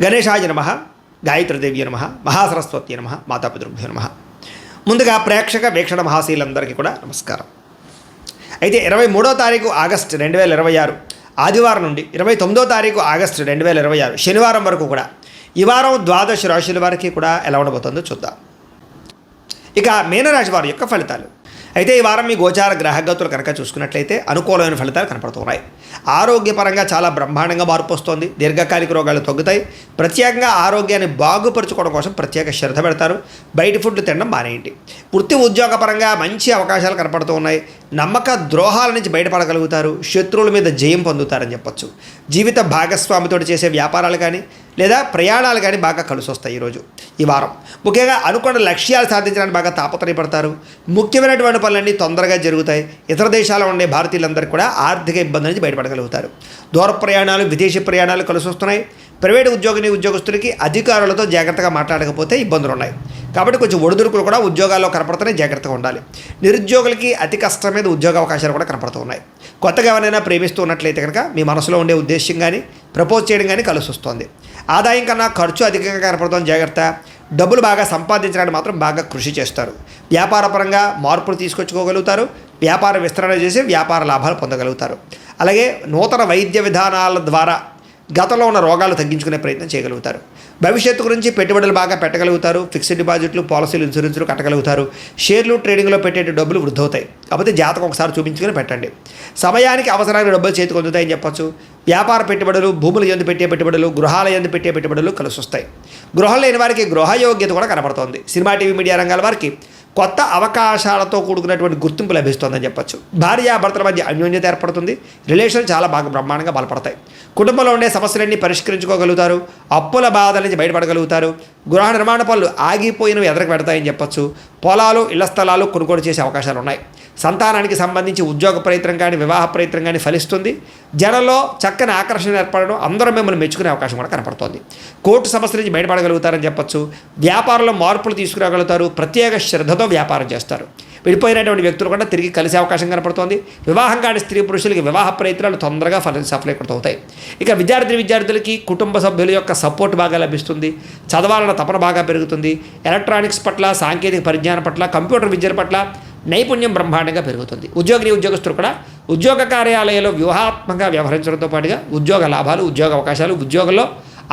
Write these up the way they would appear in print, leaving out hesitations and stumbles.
గణేశాయ నమః, గాయత్రీదేవ్య నమః, మహాసరస్వతి నమః, మాతాపితృభ్యో నమః. ముందుగా ప్రేక్షక వీక్షణ మహాశీలందరికీ కూడా నమస్కారం. అయితే 23వ తారీఖు ఆగస్టు 2026 ఆదివారం నుండి 29వ తారీఖు ఆగస్టు 2026 శనివారం వరకు కూడా ఈ వారం ద్వాదశ రాశుల వారికి కూడా ఎలా ఉండబోతుందో చూద్దాం. ఇక మీనరాశి వారి యొక్క ఫలితాలు. అయితే ఈ వారం మీ గోచార గ్రహగతులు కనుక చూసుకున్నట్లయితే అనుకూలమైన ఫలితాలు కనపడుతున్నాయి. ఆరోగ్యపరంగా చాలా బ్రహ్మాండంగా మార్పు వస్తుంది. దీర్ఘకాలిక రోగాలు తగ్గుతాయి. ప్రత్యేకంగా ఆరోగ్యాన్ని బాగుపరుచుకోవడం కోసం ప్రత్యేక శ్రద్ధ పెడతారు. బయట ఫుడ్లు తినడం మానేయండి. వృత్తి ఉద్యోగపరంగా మంచి అవకాశాలు కనపడుతూ ఉన్నాయి. నమ్మక ద్రోహాల నుంచి బయటపడగలుగుతారు. శత్రువుల మీద జయం పొందుతారని చెప్పొచ్చు. జీవిత భాగస్వామితో చేసే వ్యాపారాలు కానీ లేదా ప్రయాణాలు కానీ బాగా కలిసి వస్తాయి ఈరోజు ఈ వారం. ముఖ్యంగా అనుకున్న లక్ష్యాలు సాధించడానికి బాగా తాపత్రయపడతారు. ముఖ్యమైనటువంటి పనులన్నీ తొందరగా జరుగుతాయి. ఇతర దేశాల్లో ఉండే భారతీయులందరికీ కూడా ఆర్థిక ఇబ్బందుల నుంచి బయటపడగలుగుతారు. దూర ప్రయాణాలు, విదేశీ ప్రయాణాలు కలిసి వస్తున్నాయి. ప్రైవేటు ఉద్యోగస్తులకి అధికారులతో జాగ్రత్తగా మాట్లాడకపోతే ఇబ్బందులు ఉన్నాయి. కాబట్టి కొంచెం ఒడిదుడుకులు కూడా ఉద్యోగాల్లో కనపడుతున్నాయి. జాగ్రత్తగా ఉండాలి. నిరుద్యోగులకి అతి కష్టం మీద ఉద్యోగ అవకాశాలు కూడా కనపడుతూ ఉన్నాయి. కొత్తగా ఎవరైనా ప్రేమిస్తూ ఉన్నట్లయితే కనుక మీ మనసులో ఉండే ఉద్దేశం కానీ ప్రపోజ్ చేయడం కానీ కలిసి వస్తుంది. ఆదాయం కన్నా ఖర్చు అధికంగా కనపడుతుంది. జాగ్రత్త. డబ్బులు బాగా సంపాదించడానికి మాత్రం బాగా కృషి చేస్తారు. వ్యాపారపరంగా మార్పులు తీసుకొచ్చుకోగలుగుతారు. వ్యాపార విస్తరణ చేసి వ్యాపార లాభాలు పొందగలుగుతారు. అలాగే నూతన వైద్య విధానాల ద్వారా గతంలో ఉన్న రోగాలు తగ్గించుకునే ప్రయత్నం చేయగలుగుతారు. భవిష్యత్తు గురించి పెట్టుబడులు బాగా పెట్టగలుగుతారు. ఫిక్స్డ్ డిపాజిట్లు, పాలసీలు, ఇన్సూరెన్స్లు కట్టగలుగుతారు. షేర్లు, ట్రేడింగ్లో పెట్టే డబ్బులు వృద్ధి అవుతాయి. కాకపోతే జాతకం ఒకసారి చూపించుకొని పెట్టండి. సమయానికి అవసరానికి డబ్బులు చేతికి అందుతాయని చెప్పొచ్చు. వ్యాపార పెట్టుబడులు, భూముల యందు పెట్టే పెట్టుబడులు, గృహాల యందు పెట్టే పెట్టుబడులు కలిసి వస్తాయి. గృహం లేని వారికి గృహయోగ్యత కూడా కనపడుతోంది. సినిమా, టీవీ, మీడియా రంగాల వారికి కొత్త అవకాశాలతో కూడుకున్నటువంటి గుర్తింపు లభిస్తుందని చెప్పొచ్చు. భార్యాభర్తల మధ్య అన్యోన్యత ఏర్పడుతుంది. రిలేషన్ చాలా బాగా బ్రహ్మాండంగా బలపడతాయి. కుటుంబంలో ఉండే సమస్యలన్నీ పరిష్కరించుకోగలుగుతారు. అప్పుల బాధల నుంచి బయటపడగలుగుతారు. గృహ నిర్మాణ పనులు ఆగిపోయినవి ఎదరకు పెడతాయని చెప్పొచ్చు. పొలాలు, ఇళ్ల స్థలాలు కొనుగోలు చేసే అవకాశాలు ఉన్నాయి. సంతానానికి సంబంధించి ఉద్యోగ ప్రయత్నం కానీ వివాహ ప్రయత్నం కానీ ఫలిస్తుంది. జనంలో చక్కని ఆకర్షణ ఏర్పడడం, అందరూ మిమ్మల్ని మెచ్చుకునే అవకాశం కూడా కనపడుతుంది. కోర్టు సమస్యల నుంచి బయటపడగలుగుతారని చెప్పొచ్చు. వ్యాపారంలో మార్పులు తీసుకురాగలుగుతారు. ప్రత్యేక శ్రద్ధతో వ్యాపారం చేస్తారు. విడిపోయినటువంటి వ్యక్తులు కూడా తిరిగి కలిసే అవకాశం కనపడుతోంది. వివాహం కాని స్త్రీ పురుషులకి వివాహ ప్రయత్నాలు తొందరగా సఫలీకృతమవుతాయి. ఇక విద్యార్థులకి కుటుంబ సభ్యుల యొక్క సపోర్ట్ బాగా లభిస్తుంది. చదవాలన్న తపన బాగా పెరుగుతుంది. ఎలక్ట్రానిక్స్ పట్ల, సాంకేతిక పరిజ్ఞానం పట్ల, కంప్యూటర్ విద్యల పట్ల నైపుణ్యం బ్రహ్మాండంగా పెరుగుతుంది. ఉద్యోగస్తులు కూడా ఉద్యోగ కార్యాలయాల్లో వ్యూహాత్మకంగా వ్యవహరించడంతో పాటుగా ఉద్యోగ లాభాలు, ఉద్యోగ అవకాశాలు, ఉద్యోగంలో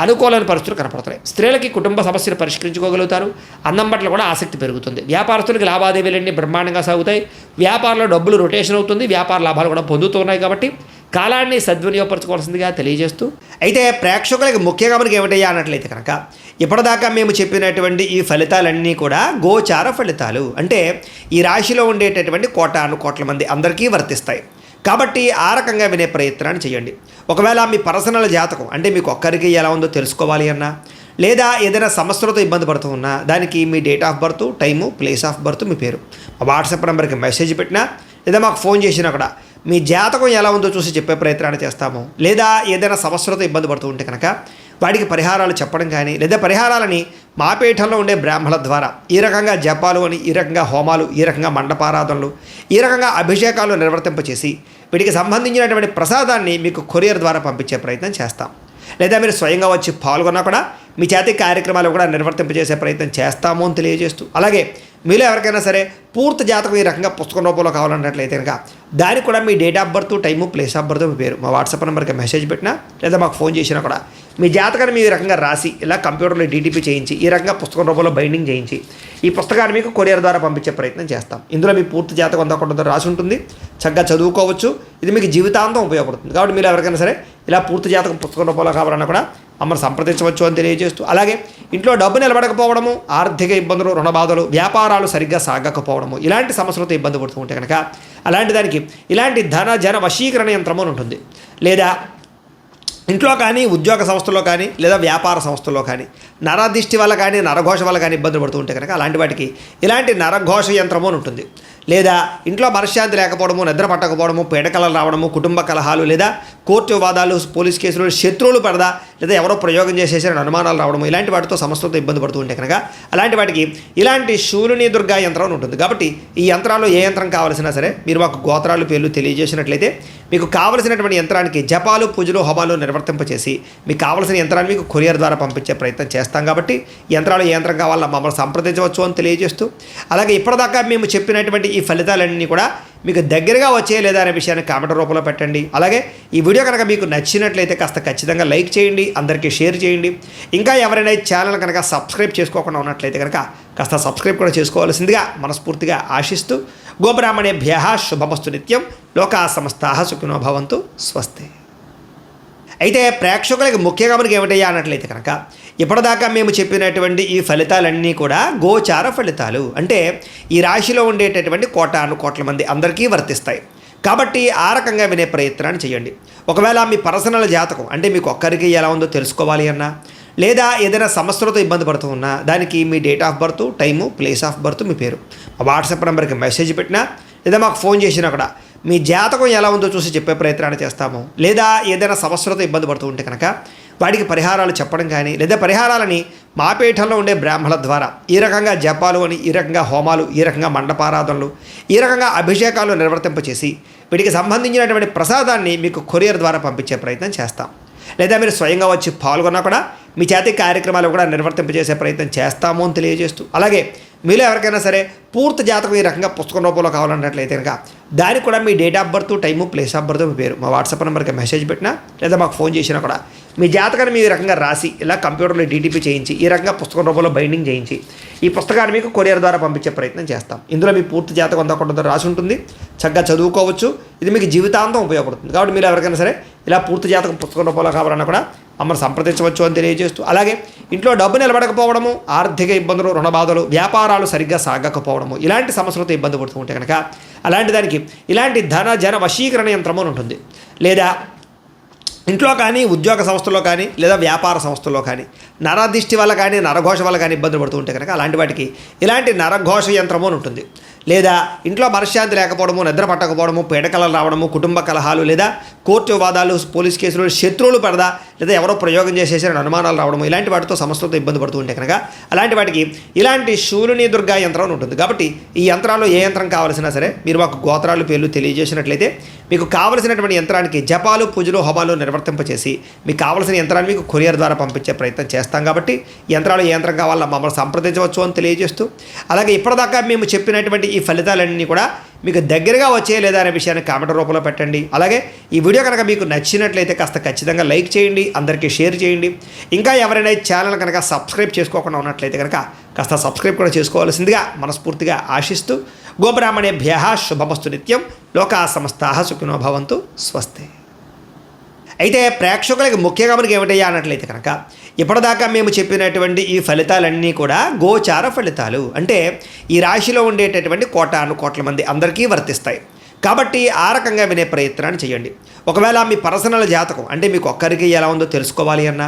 అనుకూలమైన పరిస్థితులు కనపడుతున్నాయి. స్త్రీలకి కుటుంబ సమస్యలు పరిష్కరించుకోగలుగుతారు. అన్నం పట్ల కూడా ఆసక్తి పెరుగుతుంది. వ్యాపారస్తులకి లావాదేవీలన్నీ బ్రహ్మాండంగా సాగుతాయి. వ్యాపారంలో డబ్బులు రొటేషన్ అవుతుంది. వ్యాపార లాభాలు కూడా పొందుతున్నాయి. కాబట్టి కాలాన్ని సద్వినియోగపరచుకోవాల్సిందిగా తెలియజేస్తూ, అయితే ప్రేక్షకులకి ముఖ్యంగా మనకి ఏమిటయ్యా అన్నట్లయితే కనుక ఇప్పటిదాకా మేము చెప్పినటువంటి ఈ ఫలితాలన్నీ కూడా గోచార ఫలితాలు. అంటే ఈ రాశిలో ఉండేటటువంటి కోట్ల మంది అందరికీ వర్తిస్తాయి. కాబట్టి ఆ రకంగా వినే ప్రయత్నాన్ని చేయండి. ఒకవేళ మీ పర్సనల్ జాతకం అంటే మీకు ఒక్కరికి ఎలా ఉందో తెలుసుకోవాలి అన్నా, లేదా ఏదైనా సమస్యలతో ఇబ్బంది పడుతూ ఉన్నా, దానికి మీ date of birth, time, place of birth, మీ పేరు మా వాట్సాప్ నెంబర్కి మెసేజ్ పెట్టినా లేదా మాకు ఫోన్ చేసినా కూడా మీ జాతకం ఎలా ఉందో చూసి చెప్పే ప్రయత్నాన్ని చేస్తాము. లేదా ఏదైనా సమస్యలతో ఇబ్బంది పడుతూ ఉంటే కనుక వాటికి పరిహారాలు చెప్పడం కానీ, లేదా పరిహారాలని మా పీఠంలో ఉండే బ్రాహ్మణుల ద్వారా ఈ రకంగా జపాలు అని, ఈ రకంగా హోమాలు, ఈ రకంగా మండపారాధనలు, ఈ రకంగా అభిషేకాలు నిర్వర్తింపచేసి వీటికి సంబంధించినటువంటి ప్రసాదాన్ని మీకు కొరియర్ ద్వారా పంపించే ప్రయత్నం చేస్తాం. లేదా మీరు స్వయంగా వచ్చి పాల్గొన్నా కూడా మీ చేతి కార్యక్రమాలు కూడా నిర్వర్తింపజేసే ప్రయత్నం చేస్తాము అని తెలియజేస్తూ, అలాగే మీలో ఎవరికైనా సరే పూర్తి జాతకం ఈ రకంగా పుస్తకం రూపంలో కావాలన్నట్లయితే కనుక దానికి కూడా మీ date of birth, time, place of birth, మీ పేరు మా వాట్సాప్ నెంబర్కి మెసేజ్ పెట్టినా లేదా మాకు ఫోన్ చేసినా కూడా మీ జాతకాన్ని మీ రకంగా రాసి ఇలా కంప్యూటర్లో డీటీపీ చేయించి ఈ రకంగా పుస్తకం రూపంలో బైండింగ్ చేయించి ఈ పుస్తకాన్ని మీకు కొరియర్ ద్వారా పంపించే ప్రయత్నం చేస్తాం. ఇందులో మీ పూర్తి జాతకం అంతా కూడా రాసి ఉంటుంది. చక్కగా చదువుకోవచ్చు. ఇది మీకు జీవితాంతం ఉపయోగపడుతుంది. కాబట్టి మీరు ఎవరికైనా సరే ఇలా పూర్తి జాతకం పుస్తకం రూపంలో కావాలన్నా కూడా మమ్మల్ని సంప్రదించవచ్చు అని తెలియజేస్తూ, అలాగే ఇంట్లో డబ్బు నిలబడకపోవడము, ఆర్థిక ఇబ్బందులు, రుణ బాధలు, వ్యాపారాలు సరిగ్గా సాగకపోవడము, ఇలాంటి సమస్యలతో ఇబ్బంది పడుతూ ఉంటే కనుక అలాంటి దానికి ఇలాంటి జన వశీకరణ యంత్రము అని ఉంటుంది. లేదా ఇంట్లో కానీ, ఉద్యోగ సంస్థల్లో కానీ, లేదా వ్యాపార సంస్థల్లో కానీ నరదిష్టి వల్ల కానీ, నరఘోష వల్ల కానీ ఇబ్బందులు పడుతూ ఉంటే కనుక అలాంటి వాటికి ఇలాంటి నరఘోష యంత్రము అని ఉంటుంది. లేదా ఇంట్లో మనశ్శాంతి లేకపోవడము, నిద్ర పట్టకపోవడము, పీడకలలు రావడము, కుటుంబ కలహాలు, లేదా కోర్టు వివాదాలు, పోలీస్ కేసులు, శత్రువులు పడదా, లేదా ఎవరో ప్రయోగం చేసేసిన అనుమానాలు రావడము, ఇలాంటి వాటితో సమస్యలతో ఇబ్బంది పడుతూ ఉంటే కనుక అలాంటి వాటికి ఇలాంటి శూలిని దుర్గా యంత్రం అని ఉంటుంది. కాబట్టి ఈ యంత్రాల్లో ఏ యంత్రం కావాల్సినా సరే మీరు మాకు గోత్రాలు, పేర్లు తెలియజేసినట్లయితే మీకు కావలసినటువంటి యంత్రానికి జపాలు, పూజలు, హోమాలు నిర్వర్తింపచేసి మీకు కావాల్సిన యంత్రాన్ని మీకు కొరియర్ ద్వారా పంపించే ప్రయత్నం చేస్తాం కాబట్టి యంత్రాలు ఏ యంత్రం కావాలో మమ్మల్ని సంప్రదించవచ్చు అని తెలియజేస్తూ, అలాగే ఇప్పటిదాకా మేము చెప్పినటువంటి ఈ ఫలితాలన్నీ కూడా మీకు దగ్గరగా వచ్చే లేదా అనే విషయాన్ని కామెంట్ రూపంలో పెట్టండి. అలాగే ఈ వీడియో కనుక మీకు నచ్చినట్లయితే కాస్త ఖచ్చితంగా లైక్ చేయండి, అందరికీ షేర్ చేయండి. ఇంకా ఎవరైనా ఈ ఛానల్ కనుక సబ్స్క్రైబ్ చేసుకోకుండా ఉన్నట్లయితే కనుక కాస్త సబ్స్క్రైబ్ కూడా చేసుకోవాల్సిందిగా మనస్ఫూర్తిగా ఆశిస్తూ, గోబ్రాహ్మణేభ్యః శుభమస్తు నిత్యం, లోకా సమస్తాః సుఖినో భవంతు, స్వస్తి. అయితే ప్రేక్షకులకి ముఖ్యంగా మనకి ఏమిటయ్యా అన్నట్లయితే కనుక ఇప్పటిదాకా మేము చెప్పినటువంటి ఈ ఫలితాలన్నీ కూడా గోచార ఫలితాలు, అంటే ఈ రాశిలో ఉండేటటువంటి కోటాను కోట్ల మంది అందరికీ వర్తిస్తాయి. కాబట్టి ఆ రకంగా వినే ప్రయత్నాన్ని చేయండి. ఒకవేళ మీ పర్సనల్ జాతకం అంటే మీకు ఒక్కరికి ఎలా ఉందో తెలుసుకోవాలి అన్నా, లేదా ఏదైనా సమస్యలతో ఇబ్బంది పడుతూ ఉన్నా, దానికి మీ date of birth, time, place of birth, మీ పేరు మా వాట్సాప్ నెంబర్కి మెసేజ్ పెట్టినా, లేదా మాకు ఫోన్ చేసినా కూడా మీ జాతకం ఎలా ఉందో చూసి చెప్పే ప్రయత్నాన్ని చేస్తాము. లేదా ఏదైనా సమస్యలతో ఇబ్బంది పడుతూ ఉంటే కనుక వాటికి పరిహారాలు చెప్పడం కానీ, లేదా పరిహారాలని మా పీఠంలో ఉండే బ్రాహ్మణుల ద్వారా ఈ రకంగా జపాలు అని, ఈ రకంగా హోమాలు, ఈ రకంగా మండపారాధనలు, ఈ రకంగా అభిషేకాలు నిర్వర్తింపచేసి వీటికి సంబంధించినటువంటి ప్రసాదాన్ని మీకు కొరియర్ ద్వారా పంపించే ప్రయత్నం చేస్తాం. లేదా మీరు స్వయంగా వచ్చి పాల్గొన్నా కూడా మీ చేతి కార్యక్రమాలు కూడా నిర్వర్తింపజేసే ప్రయత్నం చేస్తాము అని తెలియజేస్తూ, అలాగే మీలో ఎవరికైనా సరే పూర్తి జాతకం ఈ రకంగా పుస్తకం రూపంలో కావాలన్నట్లయితే కనుక దానికి కూడా మీ date of birth, time, place of birth, మీ పేరు మా వాట్సాప్ నెంబర్కి మెసేజ్ పెట్టినా, లేదా మాకు ఫోన్ చేసినా కూడా మీ జాతకాన్ని మీ రకంగా రాసి ఇలా కంప్యూటర్లో డీటీపీ చేయించి ఈ రకంగా పుస్తకం రూపంలో బైండింగ్ చేయించి ఈ పుస్తకాన్ని మీకు కొరియర్ ద్వారా పంపించే ప్రయత్నం చేస్తాం. ఇందులో మీ పూర్తి జాతకం అంతా కొంత రాసి ఉంటుంది, చక్కగా చదువుకోవచ్చు. ఇది మీకు జీవితాంతం ఉపయోగపడుతుంది. కాబట్టి మీరు ఎవరికైనా సరే ఇలా పూర్తి జాతకం పుస్తకం రూపంలో కావాలన్నా కూడా మమ్మల్ని సంప్రదించవచ్చు అని తెలియజేస్తూ, అలాగే ఇంట్లో డబ్బు నిలబడకపోవడము, ఆర్థిక ఇబ్బందులు, రుణ బాధలు, వ్యాపారాలు సరిగ్గా సాగకపోవడము, ఇలాంటి సమస్యలతో ఇబ్బంది పడుతూ ఉంటే కనుక అలాంటి దానికి ఇలాంటి ధన జన వశీకరణ యంత్రము ఉంటుంది. లేదా ఇంట్లో కానీ, ఉద్యోగ సంస్థల్లో కానీ, లేదా వ్యాపార సంస్థల్లో కానీ నరదిష్టి వల్ల కానీ, నరఘోష వల్ల కానీ ఇబ్బందులు పడుతూ ఉంటే కనుక అలాంటి వాటికి ఇలాంటి నరఘోష యంత్రము అని ఉంటుంది. లేదా ఇంట్లో మనశ్శాంతి లేకపోవడము, నిద్ర పట్టకపోవడము, పీడకలలు రావడము, కుటుంబ కలహాలు, లేదా కోర్టు వివాదాలు, పోలీస్ కేసులు, శత్రువులు పడదా, లేదా ఎవరో ప్రయోగం చేసేసిన అనుమానాలు రావడము, ఇలాంటి వాటితో సమస్యలతో ఇబ్బంది పడుతూ ఉంటే కనుక అలాంటి వాటికి ఇలాంటి శూలిని దుర్గా యంత్రం అని ఉంటుంది. కాబట్టి ఈ యంత్రాలు ఏ యంత్రం కావాల్సినా సరే మీరు మాకు గోత్రాలు, పేర్లు తెలియజేసినట్లయితే మీకు కావలసినటువంటి యంత్రానికి జపాలు, పూజలు, హోమాలు నిర్వర్తింపచేసి మీకు కావలసిన యంత్రాన్ని మీకు కొరియర్ ద్వారా పంపించే ప్రయత్నం చేస్తాం. కాబట్టి యంత్రాలు ఏ యంత్రం కావాలో మమ్మల్ని సంప్రదించవచ్చు అని తెలియజేస్తూ, అలాగే ఇప్పటిదాకా మేము చెప్పినటువంటి ఈ ఫలితాలన్నీ కూడా మీకు దగ్గరగా వచ్చే లేదా అనే విషయాన్ని కామెంట్ రూపంలో పెట్టండి. అలాగే ఈ వీడియో కనుక మీకు నచ్చినట్లయితే కాస్త ఖచ్చితంగా లైక్ చేయండి, అందరికీ షేర్ చేయండి. ఇంకా ఎవరైనా ఈ ఛానల్ కనుక సబ్స్క్రైబ్ చేసుకోకుండా ఉన్నట్లయితే కనుక కాస్త సబ్స్క్రైబ్ కూడా చేసుకోవాల్సిందిగా మనస్ఫూర్తిగా ఆశిస్తూ, గోబ్రాహ్మణేభ్యః శుభమస్తు నిత్యం, లోకా సమస్తాః సుఖినో భవంతు, స్వస్తి. అయితే ప్రేక్షకులకి ముఖ్యంగా మనకి ఏమిటయ్యా అన్నట్లయితే కనుక ఇప్పటిదాకా మేము చెప్పినటువంటి ఈ ఫలితాలన్నీ కూడా గోచార ఫలితాలు, అంటే ఈ రాశిలో ఉండేటటువంటి కోటాను కోట్ల మంది అందరికీ వర్తిస్తాయి. కాబట్టి ఆ రకంగా వినే ప్రయత్నాన్ని చేయండి. ఒకవేళ మీ పర్సనల్ జాతకం అంటే మీకు ఒక్కరికి ఎలా ఉందో తెలుసుకోవాలి అన్నా,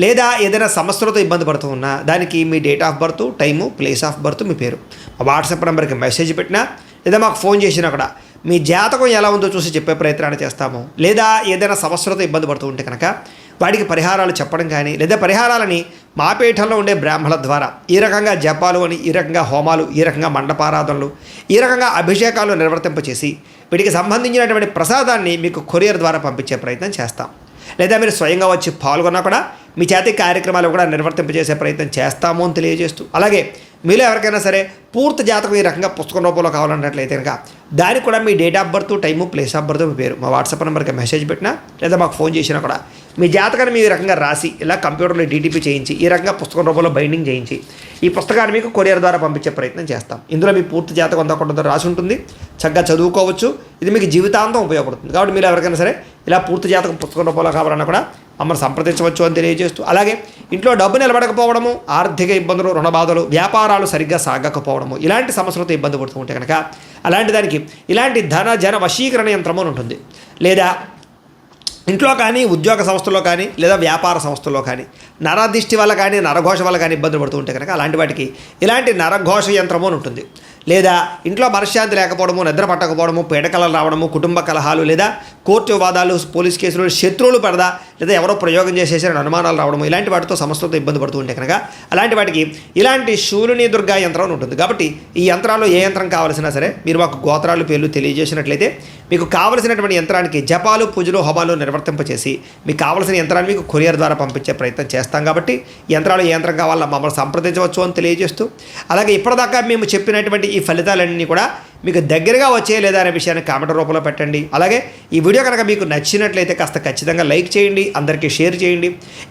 లేదా ఏదైనా సమస్యలతో ఇబ్బంది పడుతూ ఉన్నా, దానికి మీ date of birth, time, place of birth, మీ పేరు మా వాట్సాప్ నెంబర్కి మెసేజ్ పెట్టినా, లేదా మాకు ఫోన్ చేసినా కూడా మీ జాతకం ఎలా ఉందో చూసి చెప్పే ప్రయత్నాన్ని చేస్తాము. లేదా ఏదైనా సమస్యలతో ఇబ్బంది పడుతూ ఉంటే కనుక వాటికి పరిహారాలు చెప్పడం కానీ, లేదా పరిహారాలని మా పీఠంలో ఉండే బ్రాహ్మణుల ద్వారా ఈ రకంగా జపాలు అని, ఈ రకంగా హోమాలు, ఈ రకంగా మండపారాధనలు, ఈ రకంగా అభిషేకాలు నిర్వర్తింపచేసి వీటికి సంబంధించినటువంటి ప్రసాదాన్ని మీకు కొరియర్ ద్వారా పంపించే ప్రయత్నం చేస్తాం. లేదా మీరు స్వయంగా వచ్చి పాల్గొన్నా కూడా మీ చేతి కార్యక్రమాలు కూడా నిర్వర్తింపజేసే ప్రయత్నం చేస్తాము అని తెలియజేస్తూ, అలాగే మీలో ఎవరికైనా సరే పూర్తి జాతకం ఈ రకంగా పుస్తకం రూపంలో కావాలన్నట్లయితే కనుక దానికి కూడా మీ date of birth, time, place of birth, మీ పేరు మా వాట్సాప్ నెంబర్కి మెసేజ్ పెట్టినా, లేదా మాకు ఫోన్ చేసినా కూడా మీ జాతకాన్ని మీ రకంగా రాసి ఇలా కంప్యూటర్లో డీటీపీ చేయించి ఈ రకంగా పుస్తకం రూపంలో బైండింగ్ చేయించి ఈ పుస్తకాన్ని మీకు కొరియర్ ద్వారా పంపించే ప్రయత్నం చేస్తాం. ఇందులో మీ పూర్తి జాతకం అంతా కొంత రాసి ఉంటుంది, చక్కగా చదువుకోవచ్చు. ఇది మీకు జీవితాంతం ఉపయోగపడుతుంది. కాబట్టి మీరు ఎవరికైనా సరే ఇలా పూర్తి జాతకం పుస్తకం రూపంలో కావాలన్నా కూడా మమ్మల్ని సంప్రదించవచ్చు అని తెలియజేస్తూ, అలాగే ఇంట్లో డబ్బు నిలబడకపోవడము, ఆర్థిక ఇబ్బందులు, రుణ బాధలు, వ్యాపారాలు సరిగ్గా సాగకపోవడము, ఇలాంటి సమస్యలతో ఇబ్బంది పడుతూ ఉంటే కనుక అలాంటి దానికి ఇలాంటి ధన జన వశీకరణ యంత్రము ఉంటుంది. లేదా ఇంట్లో కానీ, ఉద్యోగ సంస్థల్లో కానీ, లేదా వ్యాపార సంస్థల్లో కానీ నరదిష్టి వల్ల కానీ, నరఘోష వల్ల కానీ ఇబ్బందులు పడుతూ ఉంటే కనుక అలాంటి వాటికి ఇలాంటి నరఘోష యంత్రము అని ఉంటుంది. లేదా ఇంట్లో మనశ్శాంతి లేకపోవడము, నిద్ర పట్టకపోవడము, పీడకలలు రావడము, కుటుంబ కలహాలు, లేదా కోర్టు వివాదాలు, పోలీస్ కేసులు, శత్రువులు పడదా, లేదా ఎవరో ప్రయోగం చేసేసారని అనుమానాలు రావడము ఇలాంటి వాటితో సమస్యలతో ఇబ్బంది పడుతూ ఉంటే కనుక అలాంటి వాటికి ఇలాంటి శూలిని దుర్గా యంత్రం అని ఉంటుంది. కాబట్టి ఈ యంత్రాల్లో ఏ యంత్రం కావాల్సినా సరే మీరు మాకు గోత్రాలు పేర్లు తెలియజేసినట్లయితే మీకు కావలసినటువంటి యంత్రానికి జపాలు పూజలు హోమాలు నిర్వర్తింపచేసి మీకు కావలసిన యంత్రాన్ని మీకు కొరియర్ ద్వారా పంపించే ప్రయత్నం చేస్తాం. కాబట్టి యంత్రాలు ఏ యంత్రం కావాలో మమ్మల్ని సంప్రదించవచ్చు అని తెలియజేస్తూ, అలాగే ఇప్పటిదాకా మేము చెప్పినటువంటి ఈ ఫలితాలన్నీ కూడా మీకు దగ్గరగా వచ్చే లేదా అనే విషయాన్ని కామెంట్ రూపంలో పెట్టండి. అలాగే ఈ వీడియో కనుక మీకు నచ్చినట్లయితే కాస్త ఖచ్చితంగా లైక్ చేయండి, అందరికీ షేర్ చేయండి.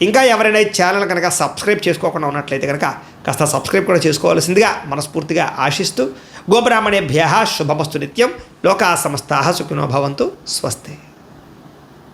ఇంకా ఎవరైనా ఛానల్ కనుక సబ్స్క్రైబ్ చేసుకోకుండా ఉన్నట్లయితే కనుక కాస్త సబ్స్క్రైబ్ కూడా చేసుకోవాల్సిందిగా మనస్ఫూర్తిగా ఆశిస్తూ, గోబ్రాహ్మణేభ్యః శుభమస్తు నిత్యం, లోకా సమస్తాః సుఖినో భవంతు, స్వస్తి.